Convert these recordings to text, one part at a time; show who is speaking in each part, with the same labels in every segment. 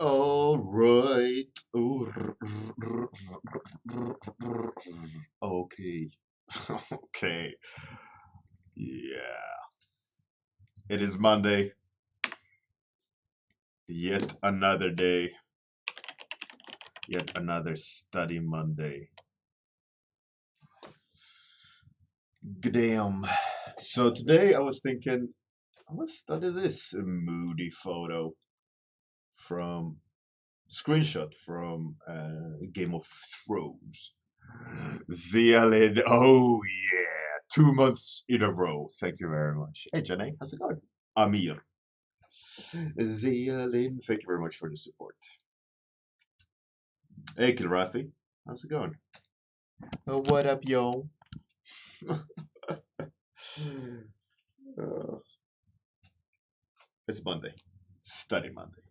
Speaker 1: All right. Okay. Okay. Yeah. It is Monday. Yet another day. Yet another study Monday. Damn. So today I was thinking, I want to study this moody photo from screenshot from Game of Thrones. Zealin, oh yeah, 2 months in a row. Thank you very much. Hey, Janae, how's it going? Amir. Zealin, thank you very much for the support. Hey, Kilrathi, how's it going? What up, yo? Uh, it's Monday. Study Monday.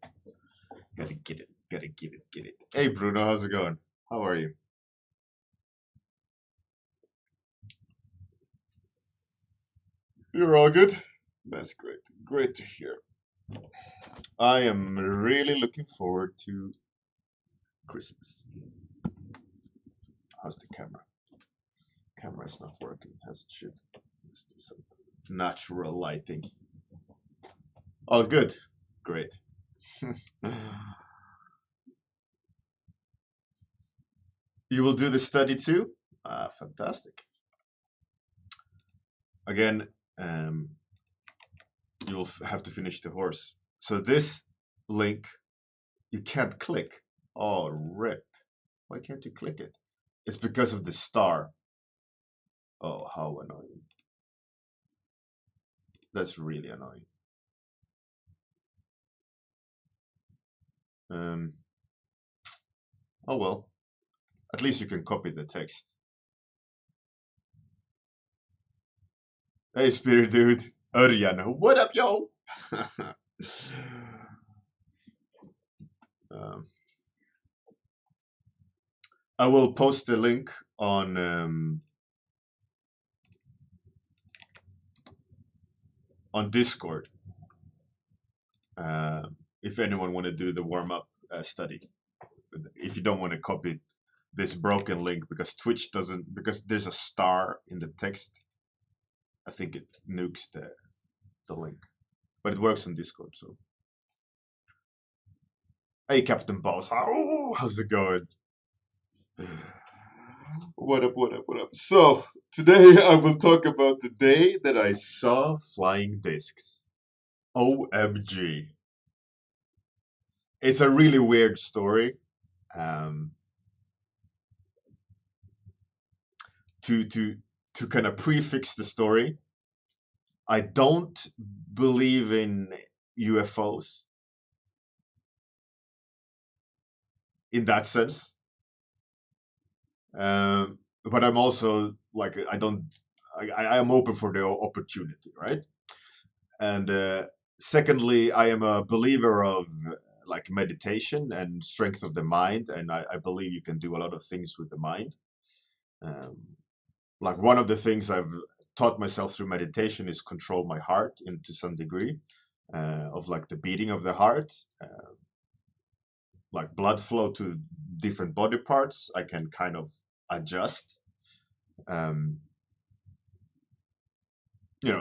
Speaker 1: Gotta get it. Gotta get it. Get it. Hey, Bruno, how's it going? How are you? You're all good? That's great. Great to hear. I am really looking forward to Christmas. How's the camera? Camera is not working as it should. Let's do some natural lighting. All good. Great. You will do the study too? Ah, fantastic. Again, um, you will have to finish the horse. So this link, you can't click. Oh, rip. Why can't you click it? It's because of the star. Oh, how annoying. That's really annoying. Oh well. At least you can copy the text. Hey, Spirit Dude. Örjan. What up, yo? um, I will post the link on Discord if anyone want to do the warm-up study. If you don't want to copy this broken link because Twitch doesn't, because there's a star in the text, I think it nukes the link. But it works on Discord, so. Hey, Captain Boss. Oh, how's it going? What up, what up, what up? So, today I will talk about the day that I saw flying discs. OMG. It's a really weird story. Um, to kind of prefix the story, I don't believe in UFOs in that sense. But I'm also like I am open for the opportunity, right? And secondly, I am a believer of like meditation and strength of the mind, and I believe you can do a lot of things with the mind. Um, like one of the things I've taught myself through meditation is control my heart into some degree, of like the beating of the heart, like blood flow to different body parts. I can kind of adjust. Um,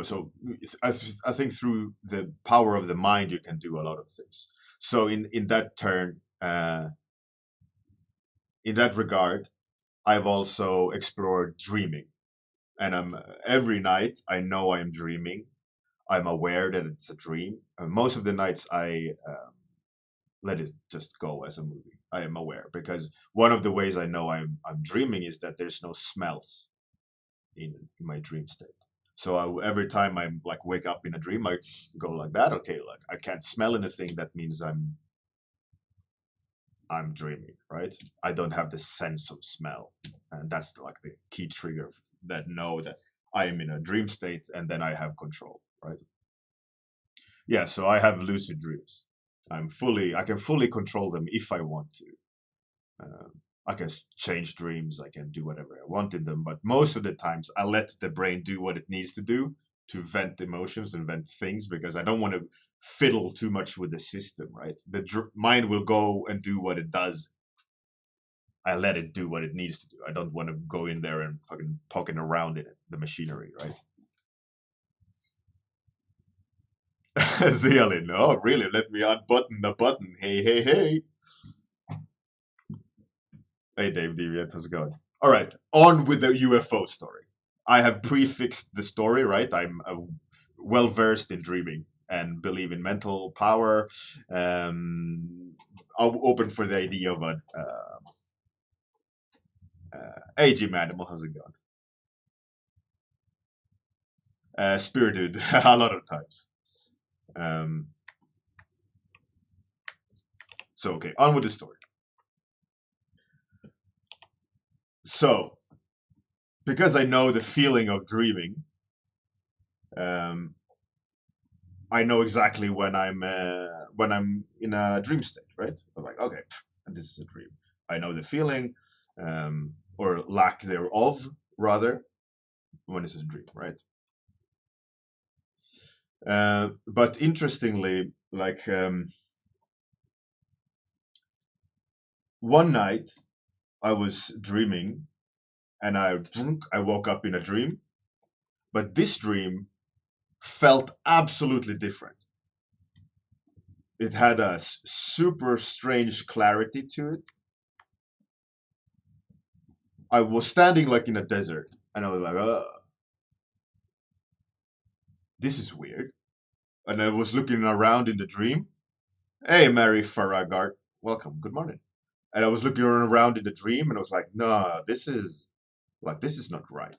Speaker 1: so I think through the power of the mind, you can do a lot of things. So in that turn, in that regard, I've also explored dreaming, and every night I know I'm dreaming. I'm aware that it's a dream. Most of the nights I let it just go as a movie. I am aware because one of the ways I know I'm dreaming is that there's no smells in my dream state. So every time I like wake up in a dream, I go like that. Okay, like I can't smell anything. That means I'm dreaming, right? I don't have the sense of smell, and that's like the key trigger that know that I am in a dream state, and then I have control, right? Yeah, so I have lucid dreams. I can fully control them if I want to. Um, I can change dreams. I can do whatever I want in them. But most of the times, I let the brain do what it needs to do to vent emotions and vent things because I don't want to fiddle too much with the system, right? The mind will go and do what it does. I let it do what it needs to do. I don't want to go in there and fucking talking around in it, the machinery, right? Zealin, oh really? Let me unbutton the button. Hey, hey, hey. Hey, Dave Deviant, how's it going? All right, on with the UFO story. I have prefixed the story, right? I'm well versed in dreaming and believe in mental power. I'm open for the idea of a hey, Jim Animal, how's it going? Spirited a lot of times. So okay, on with the story. So, because I know the feeling of dreaming, um, I know exactly when I'm in a dream state, right? I'm like, okay, this is a dream. I know the feeling, or lack thereof, rather, when it's a dream, right? But interestingly, like one night I was dreaming, and I woke up in a dream, but this dream felt absolutely different. It had a super strange clarity to it. I was standing like in a desert, and I was like, this is weird. And I was looking around in the dream. Hey, Mary Farragut, welcome. Good morning. And I was looking around in the dream, and I was like, no, this is not right.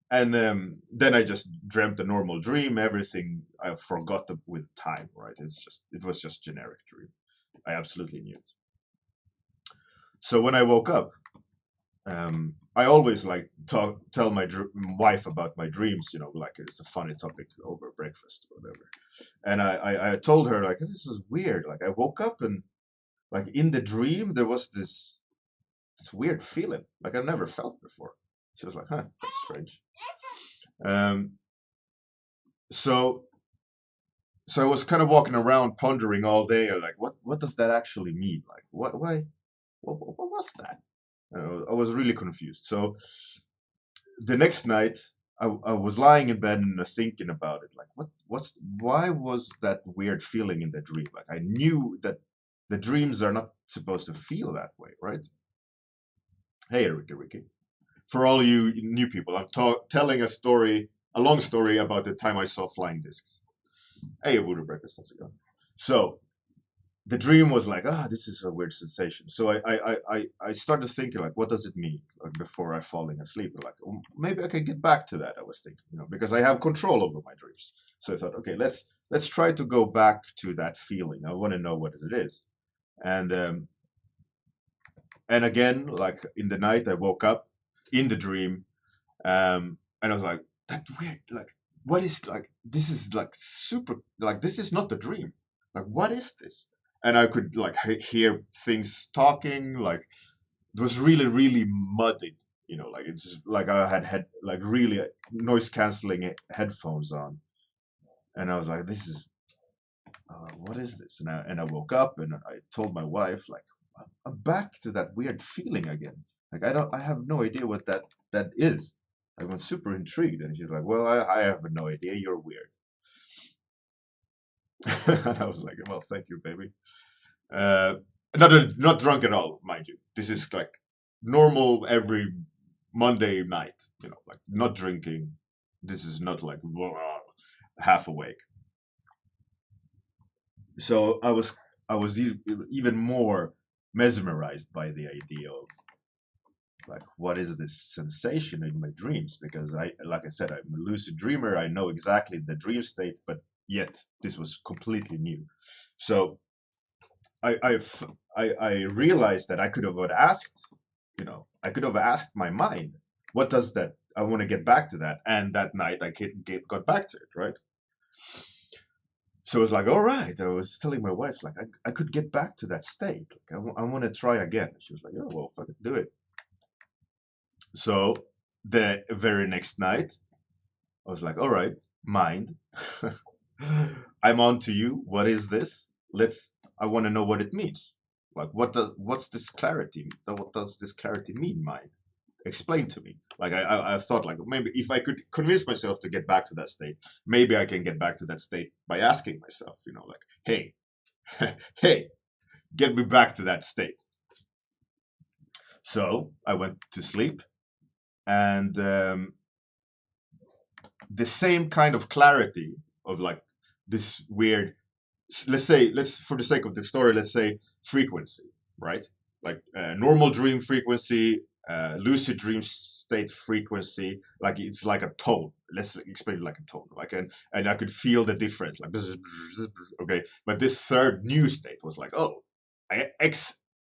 Speaker 1: And then I just dreamt a normal dream. Everything I forgot with time, right? It was just generic dream. I absolutely knew it. So when I woke up, I always like tell my wife about my dreams, like it's a funny topic over breakfast or whatever. And I told her like, this is weird. Like I woke up and like in the dream there was this weird feeling like I never felt before. She was like, huh, that's strange. Um, so I was kind of walking around pondering all day, like what does that actually mean? Like what was that? I was really confused. So the next night, I was lying in bed and thinking about it. Like, why was that weird feeling in the dream? Like, I knew that the dreams are not supposed to feel that way, right? Hey, Ricky. For all you new people, I'm telling a long story about the time I saw flying discs. Hey, Voodoo Breakfast, how's it going? So, the dream was like, this is a weird sensation. So I started thinking like, what does it mean? Like before I falling asleep, like maybe I can get back to that. I was thinking, because I have control over my dreams. So I thought, okay, let's try to go back to that feeling. I want to know what it is. And again, like in the night, I woke up in the dream, and I was like, that weird, like, what is like? This is like super, like this is not the dream. Like, what is this? And I could like hear things talking. Like it was really, really muddied. Like it's just, like I had like really noise canceling headphones on, and I was like, this is what is this? And I woke up and I told my wife like, I'm back to that weird feeling again. Like I have no idea what that is. I was super intrigued, and she's like, well, I have no idea. You're weird. And I was like, well, thank you, baby. Uh, not drunk at all, mind you. This is like normal every Monday night. Like not drinking. This is not like half awake. So I was even more mesmerized by the idea of like what is this sensation in my dreams, because like I said, I'm a lucid dreamer. I know exactly the dream state, but yet this was completely new. So I realized that I could have asked, I could have asked my mind, what does that? I want to get back to that, and that night I got back to it, right? So it's like, all right. I was telling my wife like I could get back to that state. Like I want to try again. She was like, oh well, fucking do it. So the very next night, I was like, all right, mind. I'm on to you. What is this? I want to know what it means. Like, what's this clarity? What does this clarity mean, mind? Explain to me. Like, I thought, like, maybe if I could convince myself to get back to that state, maybe I can get back to that state by asking myself, like, hey, hey, get me back to that state. So I went to sleep, and the same kind of clarity of like this weird, let's for the sake of the story, let's say frequency, right? Like normal dream frequency, lucid dream state frequency, like it's like a tone. Let's explain it like a tone, like, and I could feel the difference, like okay. But this third new state was like, oh, I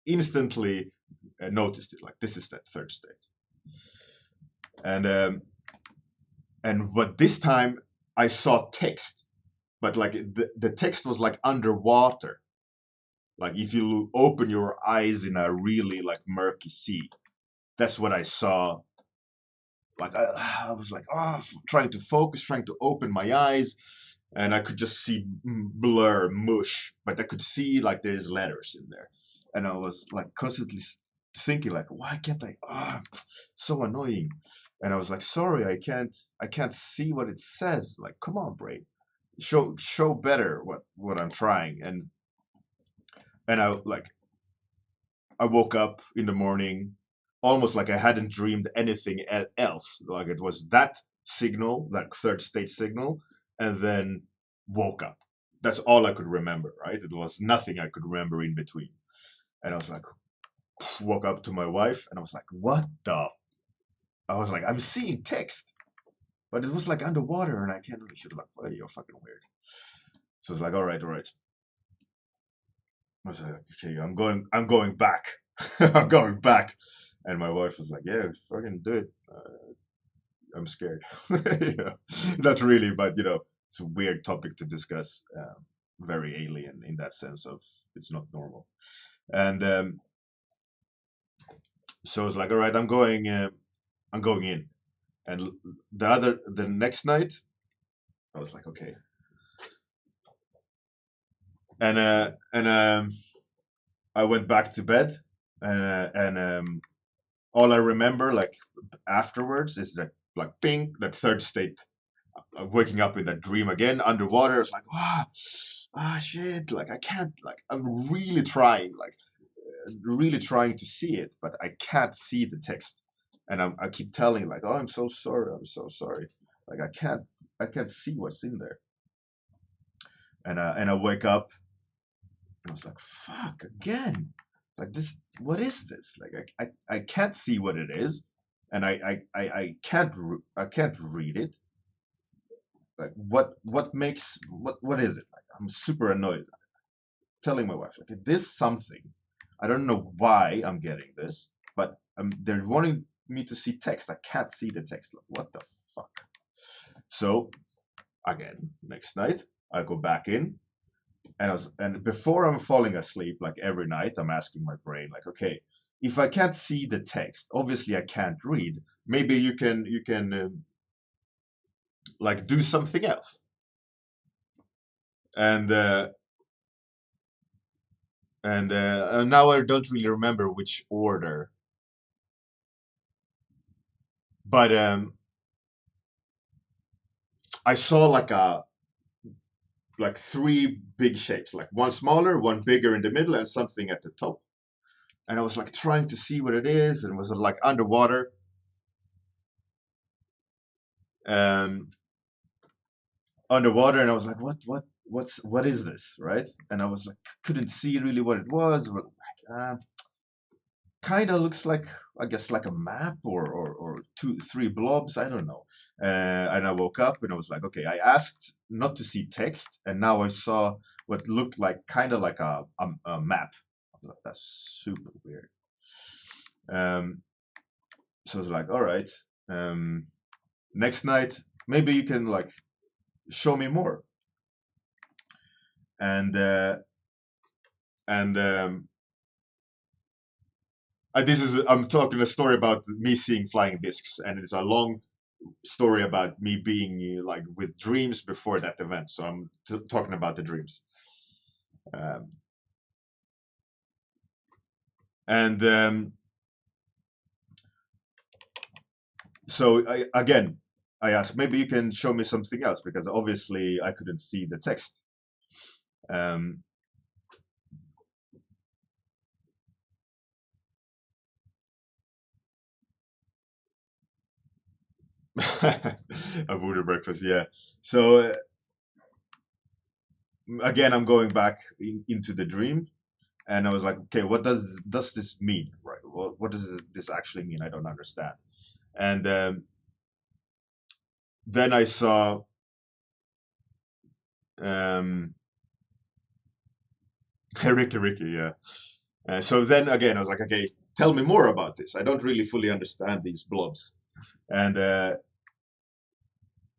Speaker 1: instantly noticed it, like this is that third state. But this time I saw text, but like the text was like underwater. Like if you open your eyes in a really like murky sea, that's what I saw. Like I was like, trying to focus, trying to open my eyes, and I could just see blur, mush, but I could see like there's letters in there, and I was like constantly thinking like, why can't I? So annoying. And I was like, sorry, I can't see what it says. Like, come on, brain, show better what I'm trying. And I woke up in the morning almost like I hadn't dreamed anything else. Like it was that signal, that third state signal, and then woke up. That's all I could remember, right? It was nothing I could remember in between. And I was like, woke up to my wife, and I was like, what the? I was like, I'm seeing text, but it was like underwater, and I can't really. She was like, well, you're fucking weird. So it's like, all right, all right. I was like, okay, I'm going back. I'm going back. And my wife was like, yeah, fucking do it. I'm scared. Not really, but it's a weird topic to discuss. Very alien in that sense of it's not normal. And so it's like, all right, I'm going in. And the next night, I was like, okay. And I went back to bed, and all I remember, like afterwards, is that like ping, that third state, waking up in that dream again underwater. It's like shit, like I can't, like I'm really trying to see it, but I can't see the text, and I keep telling like, oh, I'm so sorry, like I can't see what's in there, and I wake up. And I was like, fuck, again. Like this, what is this? Like I can't see what it is, and I can't read it. Like what is it? Like I'm super annoyed. Telling my wife, like this something. I don't know why I'm getting this, but they're wanting me to see text. I can't see the text. Like, what the fuck? So again, next night I go back in. And before I'm falling asleep, like every night, I'm asking my brain, like, okay, if I can't see the text, obviously I can't read. Maybe you can like do something else. And now I don't really remember which order, but I saw like three big shapes, like one smaller, one bigger in the middle, and something at the top. And I was like trying to see what it is, and it was like underwater. Um, Underwater, and I was like, what is this, right? And I was like, couldn't see really what it was, but kind of looks like, I guess, like a map or two, three blobs, I don't know. And I woke up and I was like, okay, I asked not to see text, and now I saw what looked like kind of like a map. I was like, that's super weird. So I was like, all right, next night maybe you can like show me more. And this is, I'm talking a story about me seeing flying discs, and it's a long story about me being like with dreams before that event. So I'm talking about the dreams. Um, and so I asked, maybe you can show me something else, because obviously I couldn't see the text. Um, a voodoo breakfast, yeah. So again, I'm going back into the dream, and I was like, okay, what does this mean, right? What does this actually mean? I don't understand. And then I saw Ricky, yeah. So then again, I was like, okay, tell me more about this. I don't really fully understand these blobs. And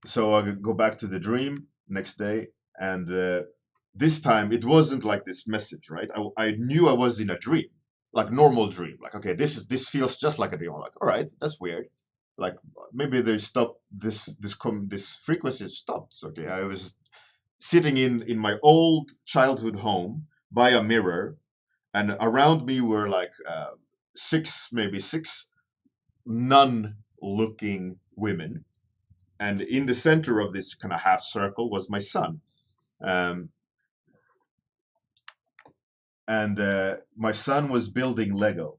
Speaker 1: so I go back to the dream next day, and this time it wasn't like this message, right? I knew I was in a dream, like normal dream. Like, okay, this feels just like a dream. I'm like, all right, that's weird. Like maybe they stopped this frequency stopped. So, okay, I was sitting in my old childhood home by a mirror, and around me were like maybe six nun-looking women, and in the center of this kind of half circle was my son. Um, and my son was building Lego,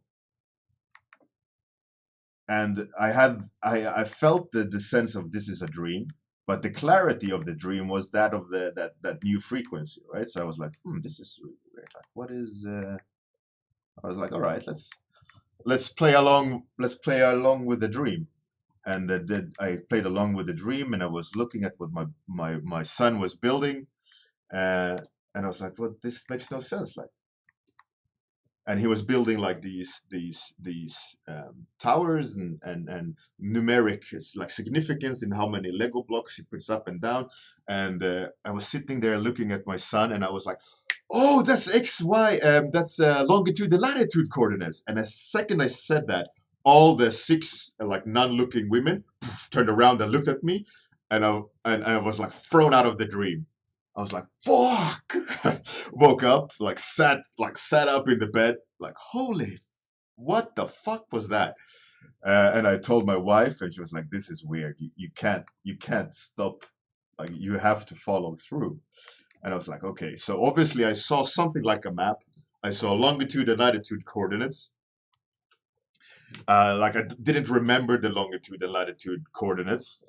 Speaker 1: and I felt the sense of this is a dream, but the clarity of the dream was that of that new frequency, right? So I was like, this is really weird. Like, what is? I was like, all right, let's play along. Let's play along with the dream. And I played along with the dream, and I was looking at what my son was building, and I was like, "Well, this makes no sense." Like, and he was building like these towers and numeric like significance in how many Lego blocks he puts up and down. And I was sitting there looking at my son, and I was like, "Oh, that's X, Y. That's longitude and latitude coordinates." And the second I said that, all the six like non-looking women turned around and looked at me, and I was like thrown out of the dream. I was like, "Fuck!" Woke up, sat up in the bed, like, "Holy, what the fuck was that?" And I told my wife, and she was like, "This is weird. You can't stop. Like, you have to follow through." And I was like, "Okay." So obviously, I saw something like a map. I saw longitude and latitude coordinates. Like I didn't remember the longitude and latitude coordinates.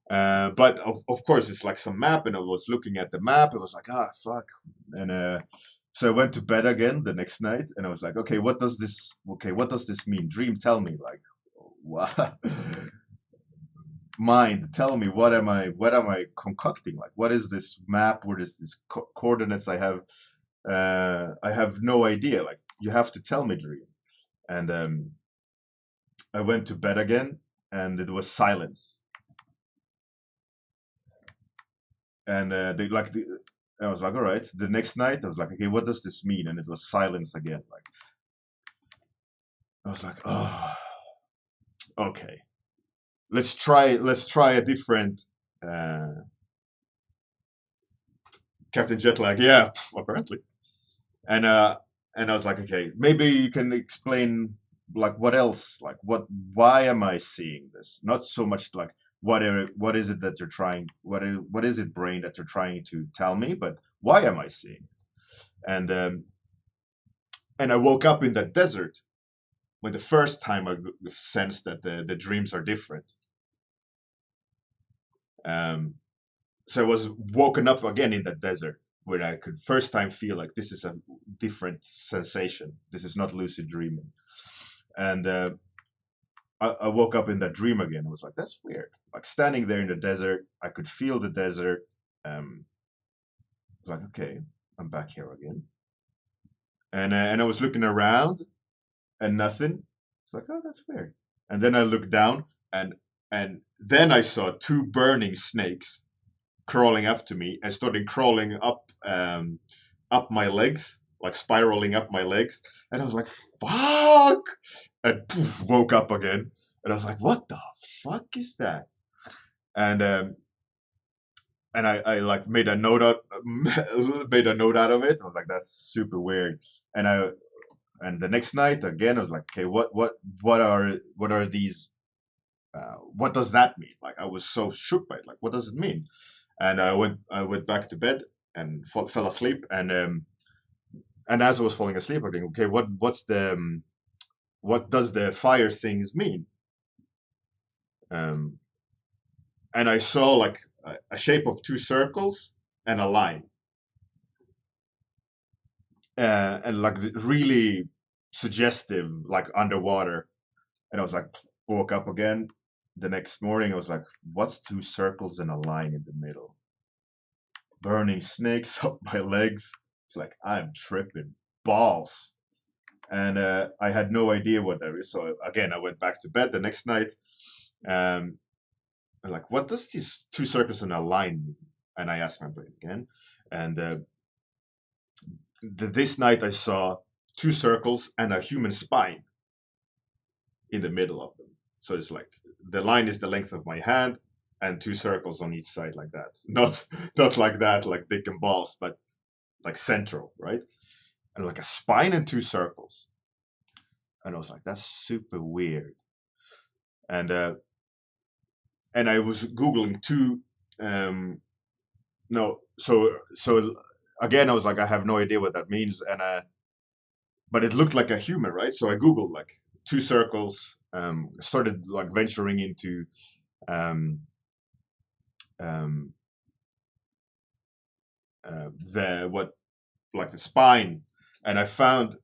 Speaker 1: But of course, it's like some map, and I was looking at the map. It was like, fuck. And so I went to bed again the next night, and I was like, okay, what does this mean? Dream, tell me, like, what? Mind, tell me, what am I concocting? Like, what is this map? What is this coordinates I have? I have no idea. Like, you have to tell me, dream. And I went to bed again, and it was silence. And I was like, all right. The next night, I was like, okay, what does this mean? And it was silence again. Like, I was like, oh, okay. Let's try a different Captain Jetlag. Yeah, apparently. And I was like, okay, maybe you can explain like what else, like why am I seeing this? Not so much like what is it that you're trying, what is it, brain, that you're trying to tell me, but why am I seeing it? And I woke up in that desert when the first time I sensed that the dreams are different. Um, so I was woken up again in that desert where I could first time feel like this is a different sensation. This is not lucid dreaming. And I woke up in that dream again. I was like, that's weird. Like standing there in the desert, I could feel the desert. I was like, okay, I'm back here again. And I was looking around and nothing. It's like, oh, that's weird. And then I looked down, and then I saw two burning snakes crawling up to me and started crawling up my legs, like spiraling up my legs. And I was like, fuck! And poof, woke up again. And I was like, what the fuck is that? and I like made a note out made a note out of it. I was like, that's super weird. And the next night again, I was like, okay, what are these? What does that mean? Like, I was so shook by it. Like, what does it mean? And I went back to bed and fell asleep. And as I was falling asleep, I think, okay, what does the fire things mean? Um, and I saw like a shape of two circles and a line, and like really suggestive, like underwater. And I was like, woke up again the next morning. I was like, what's two circles and a line in the middle? Burning snakes up my legs. It's like, I'm tripping balls. And I had no idea what that is. So again, I went back to bed the next night. Um, I'm like, what does these two circles and a line mean? And I asked my brain again. And this night I saw two circles and a human spine in the middle of them. So it's like the line is the length of my hand and two circles on each side like that. Not like that, like dick and balls, but like central, right? And like a spine and two circles. And I was like, that's super weird. And I was Googling two no, so again I was like, I have no idea what that means. And but it looked like a human, right? So I Googled like two circles, started like venturing into um, um, the what like the spine, and I found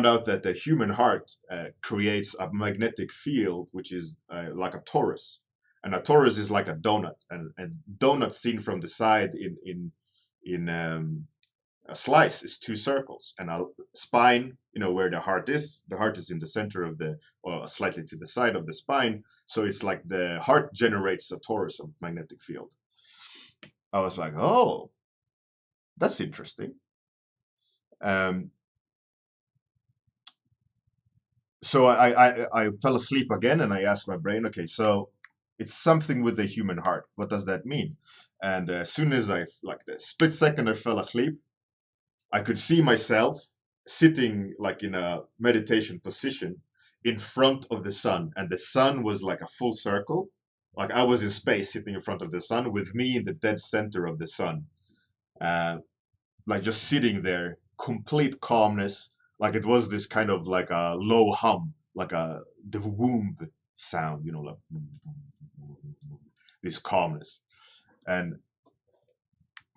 Speaker 1: out that the human heart creates a magnetic field which is like a torus, and a torus is like a donut, and donut seen from the side in a slice is two circles, and a spine, you know, where the heart is in the center of the, or slightly to the side of the spine, so it's like the heart generates a torus of magnetic field. I was like, oh, that's interesting. um, so I fell asleep again, and I asked my brain, okay, so it's something with the human heart, what does that mean? And as soon as I, like the split second I fell asleep, I could see myself sitting like in a meditation position in front of the sun, and the sun was like a full circle. Like I was in space sitting in front of the sun with me in the dead center of the sun. Like just sitting there, complete calmness. Like it was this kind of like a low hum, like the womb sound, you know, like this calmness. And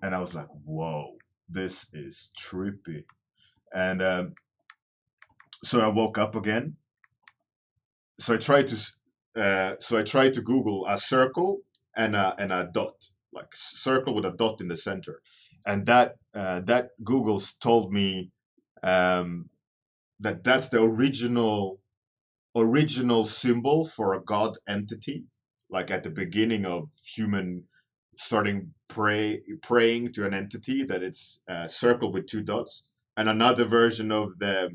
Speaker 1: I was like, whoa, this is trippy. And so I woke up again. So I tried to Google a circle and a dot, like circle with a dot in the center, and that Google's told me um, that that's the original symbol for a god entity, like at the beginning of human starting praying to an entity, that it's a circle with two dots. And another version of the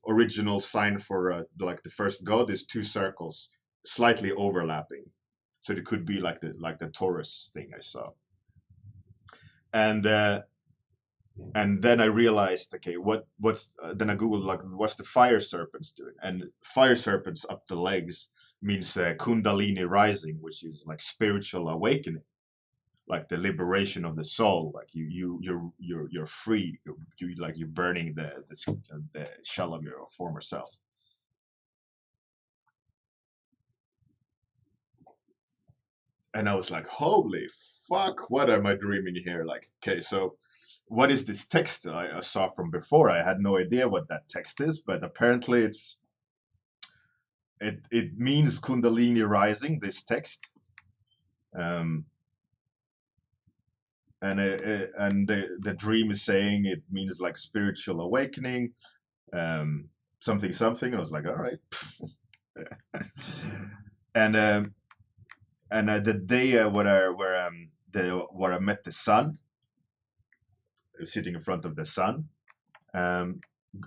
Speaker 1: original sign for like the first god is two circles slightly overlapping, so it could be like the Taurus thing I saw. And then I realized, okay, what's then I googled like, what's the fire serpents doing? And fire serpents up the legs means kundalini rising, which is like spiritual awakening, like the liberation of the soul. Like you're free. Like you're burning the shell of your former self. And I was like, holy fuck, what am I dreaming here? Like, okay, so what is this text I saw from before? I had no idea what that text is, but apparently it means kundalini rising, this text. um and the dream is saying it means like spiritual awakening, um something something. I was like, all right. and the day where I met the sun, sitting in front of the sun, um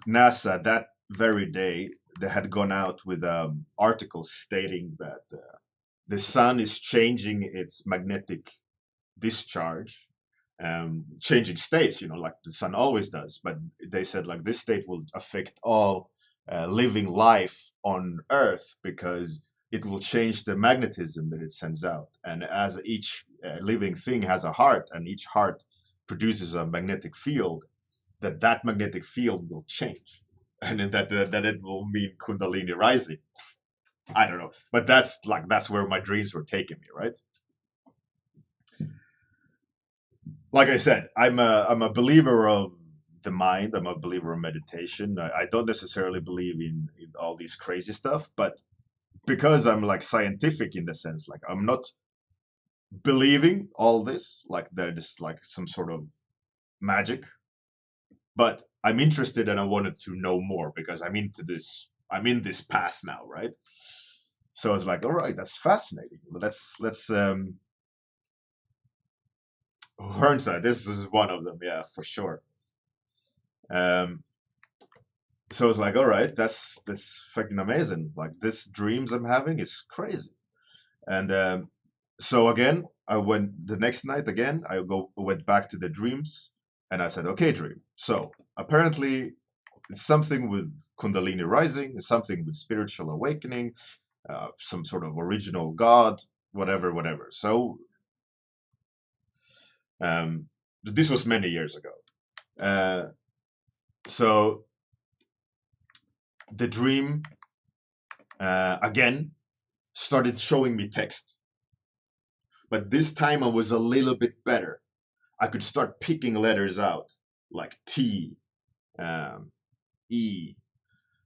Speaker 1: NASA that very day, they had gone out with articles stating that the sun is changing its magnetic discharge, changing states, like the sun always does. But they said like this state will affect all living life on Earth because it will change the magnetism that it sends out. And as each living thing has a heart, and each heart produces a magnetic field, that magnetic field will change, and then that it will mean Kundalini rising. I don't know, but that's where my dreams were taking me, right? Like I said, I'm a believer of the mind. I'm a believer of meditation. I don't necessarily believe in all these crazy stuff, but because I'm like scientific in the sense, like I'm not believing all this, like there's like some sort of magic, but I'm interested and I wanted to know more because I'm in this path now, right? So I was like, all right, that's fascinating. Let's Hernside, this is one of them, yeah, for sure. Um, so I was like, all right, that's fucking amazing. Like this dreams I'm having is crazy. And so again, I went the next night again. Went back to the dreams, and I said, okay, dream. So apparently, it's something with Kundalini rising, it's something with spiritual awakening, some sort of original God, whatever, whatever. So this was many years ago. Uh, so the dream again started showing me text, but this time I was a little bit better. I could start picking letters out like T, um, E,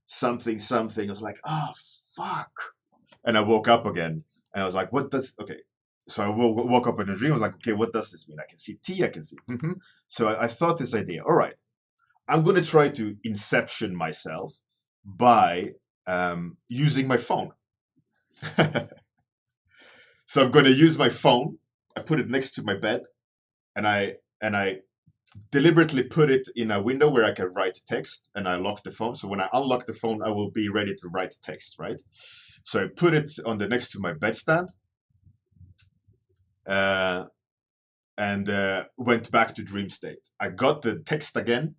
Speaker 1: something, something. I was like, oh, fuck. And I woke up again and I was like, what does, okay. So I woke up in a dream. I was like, okay, what does this mean? I can see T, I can see. So I thought this idea, all right, I'm going to try to inception myself by using my phone. So I'm going to use my phone. I put it next to my bed, and I deliberately put it in a window where I can write text, and I lock the phone. So when I unlock the phone, I will be ready to write text, right? So I put it on the next to my bedstand, uh, and went back to dream state. I got the text again.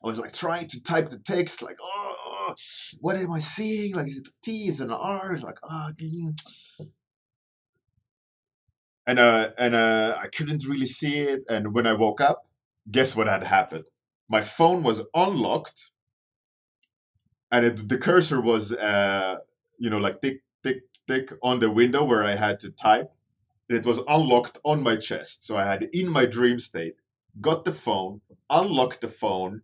Speaker 1: I was like trying to type the text, like, oh, what am I seeing? Like, is it a T? Is it an R? It's like, oh, and I couldn't really see it. And when I woke up, guess what had happened? My phone was unlocked, and the cursor was, like tick, tick, tick on the window where I had to type. And it was unlocked on my chest. So I had in my dream state, got the phone, unlocked the phone,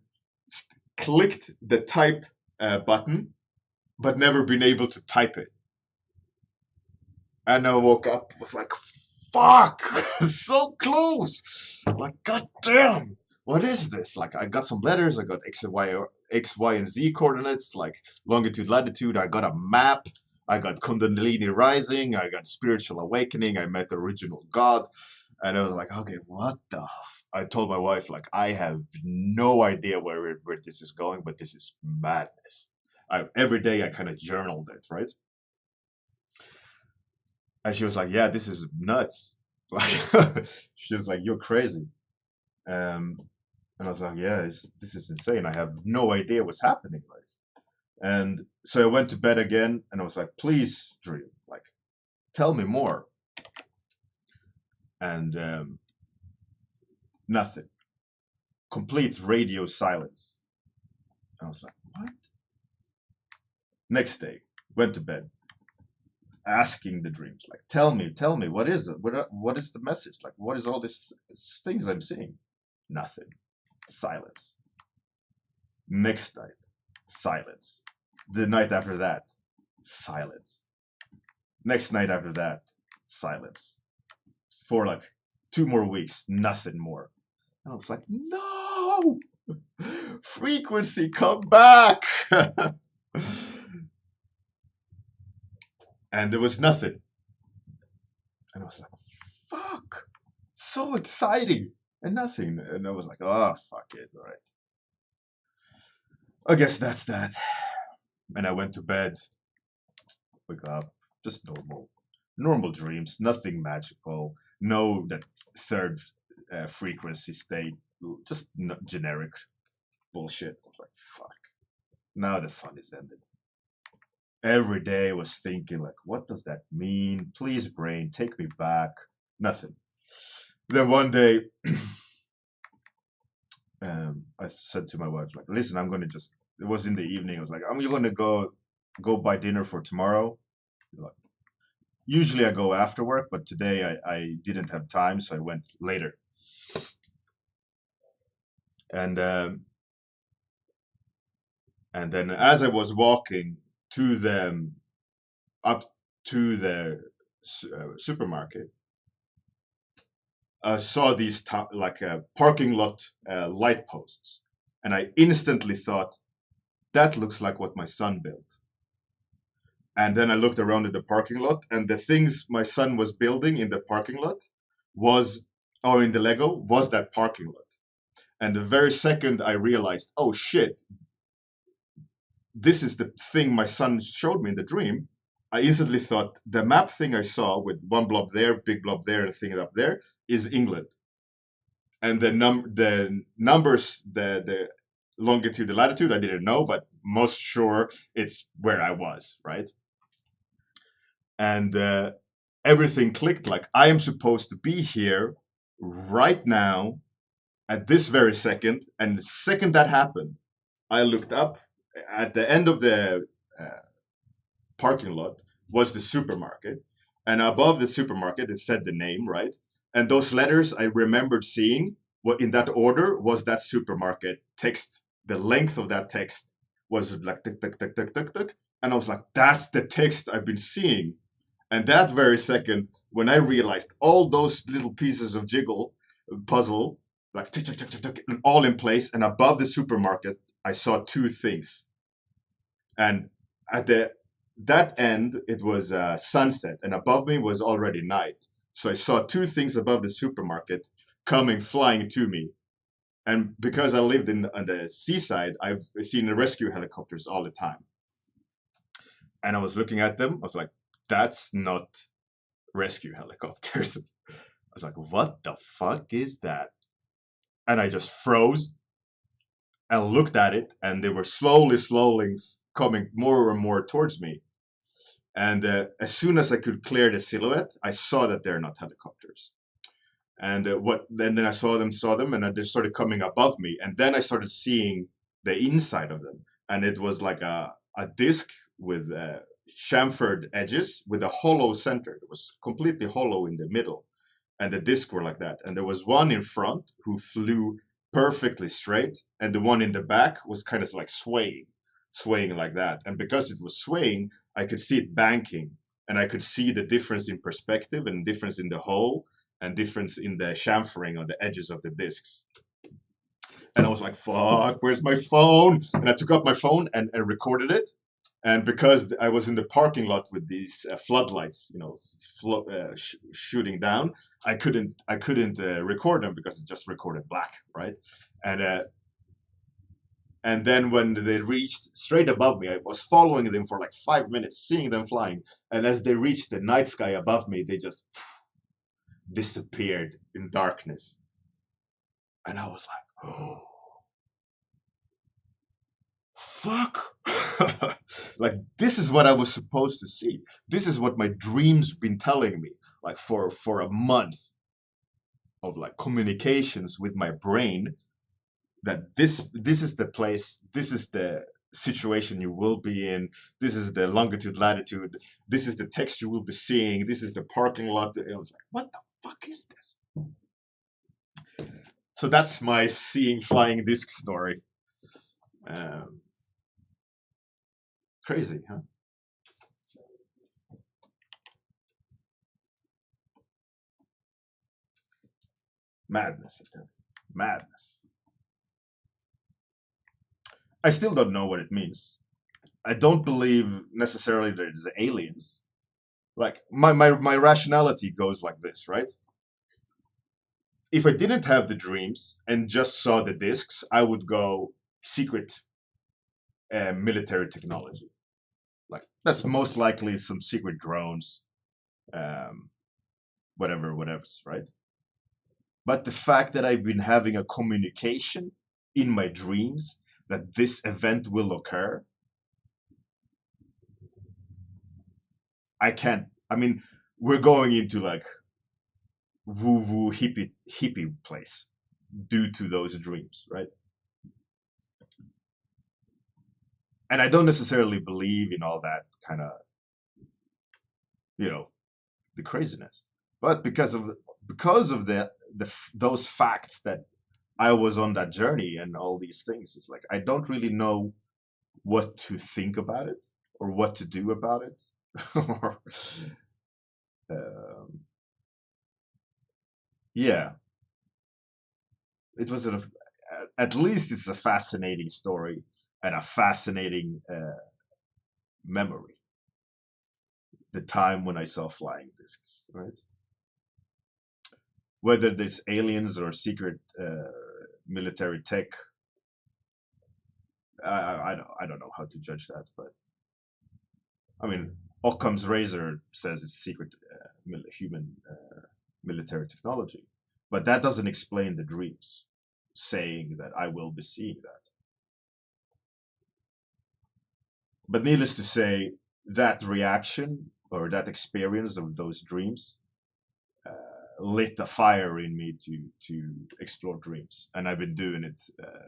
Speaker 1: clicked the type button, but never been able to type it. And I woke up, was like, fuck, so close. Like, goddamn, what is this? Like, I got some letters, I got X, Y, and Z coordinates, like longitude, latitude. I got a map. I got Kundalini rising. I got spiritual awakening. I met the original God. And I was like, okay, what the? I told my wife, like, I have no idea where this is going, but this is madness. Every day I kind of journaled it, right? And she was like, yeah, this is nuts. Like, she was like, you're crazy. Um, and I was like, yeah, this is insane. I have no idea what's happening. Like, and so I went to bed again, and I was like, please, dream, like, tell me more. And nothing. Complete radio silence. I was like, what? Next day, went to bed, asking the dreams, like, tell me, what is it? What is the message? Like, what is all these things I'm seeing? Nothing. Silence. Next night, silence. The night after that, silence. Next night after that, silence. For like 2 more weeks, nothing more. And I was like, no! Frequency, come back! And there was nothing. And I was like, fuck! So exciting! And nothing. And I was like, oh, fuck it, all right. I guess that's that. And I went to bed, wake up, just normal. Normal dreams, nothing magical. No, that third frequency state, just generic bullshit. I was like, fuck. Now the fun is ended. Every day I was thinking, like, what does that mean? Please, brain, take me back. Nothing. Then one day, I said to my wife, like, listen, I'm gonna just. It was in the evening. I was like, I'm gonna go buy dinner for tomorrow. Like, usually I go after work, but today I didn't have time, so I went later. And then as I was walking to the up to the supermarket, I saw these like parking lot light posts, and I instantly thought that looks like what my son built. And then I looked around at the parking lot, and the things my son was building in the parking lot was, or in the Lego, was that parking lot. And the very second I realized, oh shit, this is the thing my son showed me in the dream, I instantly thought the map thing I saw with one blob there, big blob there, and a thing up there is England. And the numbers, the longitude, the latitude, I didn't know, but most sure it's where I was, right? And everything clicked. Like, I am supposed to be here right now at this very second. And the second that happened, I looked up. At the end of the parking lot was the supermarket, and above the supermarket it said the name, right? And those letters I remembered seeing what in that order was that supermarket text. The length of that text was like tick tick tick tick tick tick, and I was like, that's the text I've been seeing. And that very second, when I realized all those little pieces of jiggle puzzle, like tick tick tick tick tick, all in place, and above the supermarket I saw two things. And at that end it was sunset, and above me was already night. So I saw two things above the supermarket coming flying to me. And because I lived on the seaside, I've seen the rescue helicopters all the time. And I was looking at them. I was like, that's not rescue helicopters. I was like, what the fuck is that? And I just froze and looked at it, and they were slowly coming more and more towards me. And as soon as I could clear the silhouette, I saw that they're not helicopters. And then I saw them, and they started coming above me. And then I started seeing the inside of them, and it was like a disc with chamfered edges with a hollow center. It was completely hollow in the middle, and the disc were like that. And there was one in front who flew perfectly straight, and the one in the back was kind of like swaying like that. And because it was swaying, I could see it banking, and I could see the difference in perspective and difference in the hole and difference in the chamfering on the edges of the discs. And I was like, fuck, where's my phone? And I took out my phone and recorded it. And because I was in the parking lot with these floodlights, shooting down, I couldn't record them because it just recorded black, right? And then when they reached straight above me, I was following them for like 5 minutes, seeing them flying. And as they reached the night sky above me, they just disappeared in darkness. And I was like, oh, fuck. Like, this is what I was supposed to see. This is what my dreams been telling me, like for a month of like communications with my brain, that this is the place, this is the situation you will be in, this is the longitude, latitude, this is the text you will be seeing, this is the parking lot. And I was like, what the fuck is this? So that's my seeing flying disc story. Crazy, huh? Madness, I tell you. Madness. I still don't know what it means. I don't believe necessarily that it's aliens. Like, my rationality goes like this, right? If I didn't have the dreams and just saw the discs, I would go secret military technology. Like, that's most likely some secret drones, um, whatever's right. But the fact that I've been having a communication in my dreams that this event will occur, I can't. I mean, we're going into like woo woo hippie place due to those dreams, right? And I don't necessarily believe in all that kind of, you know, the craziness, but because of those facts that I was on that journey and all these things, it's like I don't really know what to think about it or what to do about it. Or, um, yeah, it was at least it's a fascinating story and a fascinating memory. The time when I saw flying discs, right? Whether there's aliens or secret military tech, I don't know how to judge that, but I mean, Occam's razor says it's secret human military technology, but that doesn't explain the dreams, saying that I will be seeing that. But needless to say, that reaction or that experience of those dreams lit a fire in me to explore dreams, and I've been doing it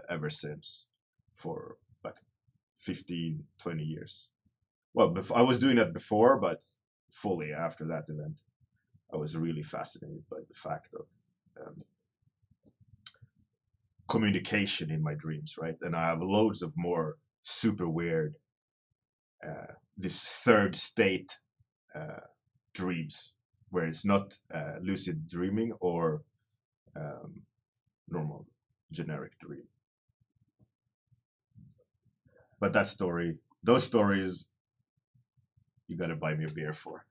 Speaker 1: ever since for like 15-20 years. Well, I was doing that before, but fully after that event. I was really fascinated by the fact of communication in my dreams, right? And I have loads of more super weird, this third state uh, dreams, where it's not lucid dreaming or um, normal generic dream. But those stories, you gotta buy me a beer for.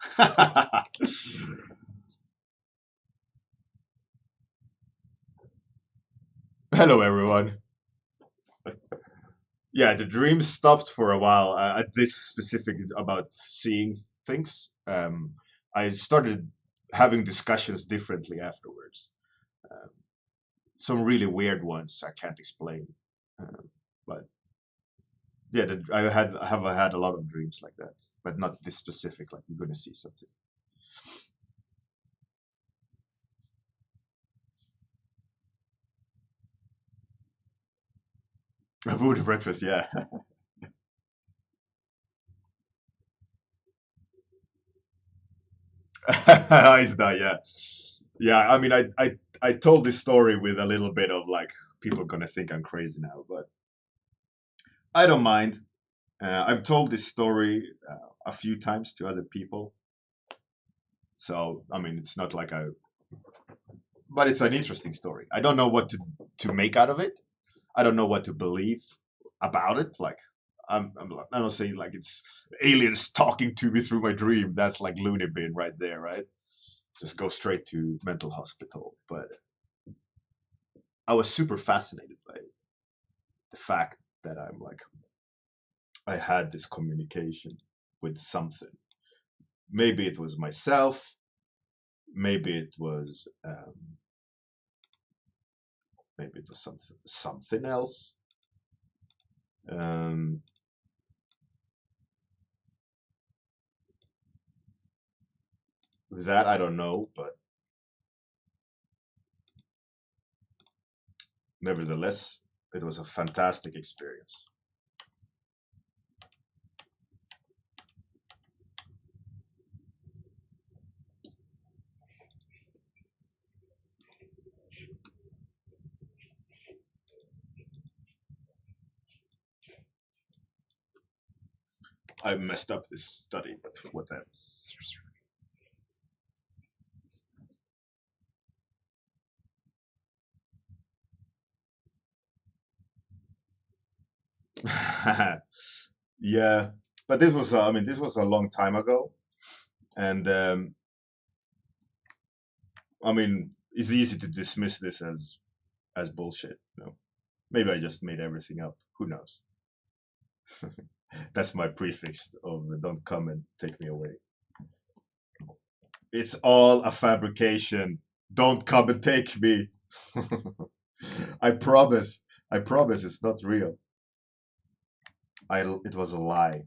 Speaker 1: Hello, everyone. Yeah, the dreams stopped for a while at this specific about seeing things. I started having discussions differently afterwards. Um, some really weird ones I can't explain, but yeah, I have had a lot of dreams like that, but not this specific. Like you're gonna see something. A voodoo breakfast, yeah. It's not, yeah. Yeah, I mean, I told this story with a little bit of like people are gonna think I'm crazy now, but I don't mind. I've told this story a few times to other people, so I mean, it's not like but it's an interesting story. I don't know what to make out of it. I don't know what to believe about it. Like, I'm not saying like it's aliens talking to me through my dream. That's like loony bin right there, right? Just go straight to mental hospital. But I was super fascinated by the fact that I had this communication with something. Maybe it was myself. Maybe it was something else. Um, that I don't know, but nevertheless, it was a fantastic experience. I messed up this study, but what else? Yeah, but this was I mean this was a long time ago, and I mean it's easy to dismiss this as bullshit. You know, maybe I just made everything up. Who knows? That's my prefix of "Don't come and take me away." It's all a fabrication. Don't come and take me. I promise. I promise it's not real. It was a lie.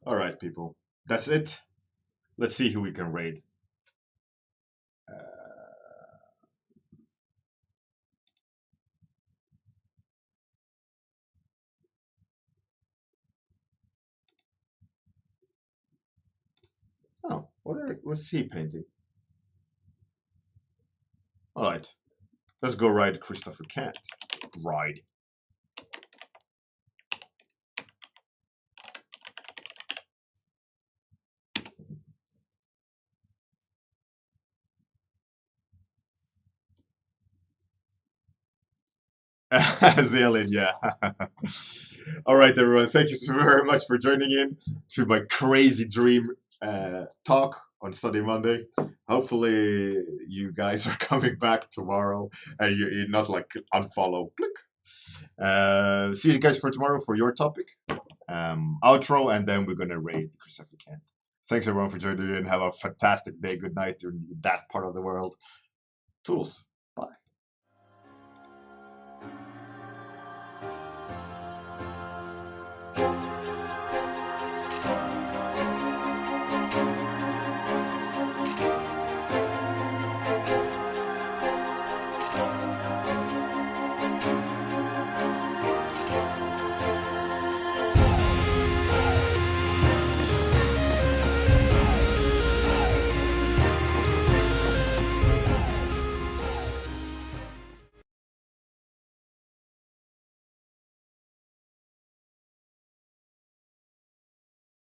Speaker 1: All right, people. That's it. Let's see who we can raid. Uh, oh, what's he painting? All right, let's go ride Christopher Kent. Ride. Zalin, yeah. All right, everyone. Thank you so very much for joining in to my crazy dream talk on Sunday, Monday. Hopefully, you guys are coming back tomorrow and you're not like unfollow. Click. See you guys for tomorrow for your topic, outro, and then we're gonna raid Christopher Kent. Thanks everyone for joining in. Have a fantastic day. Good night in that part of the world. Tools. Bye.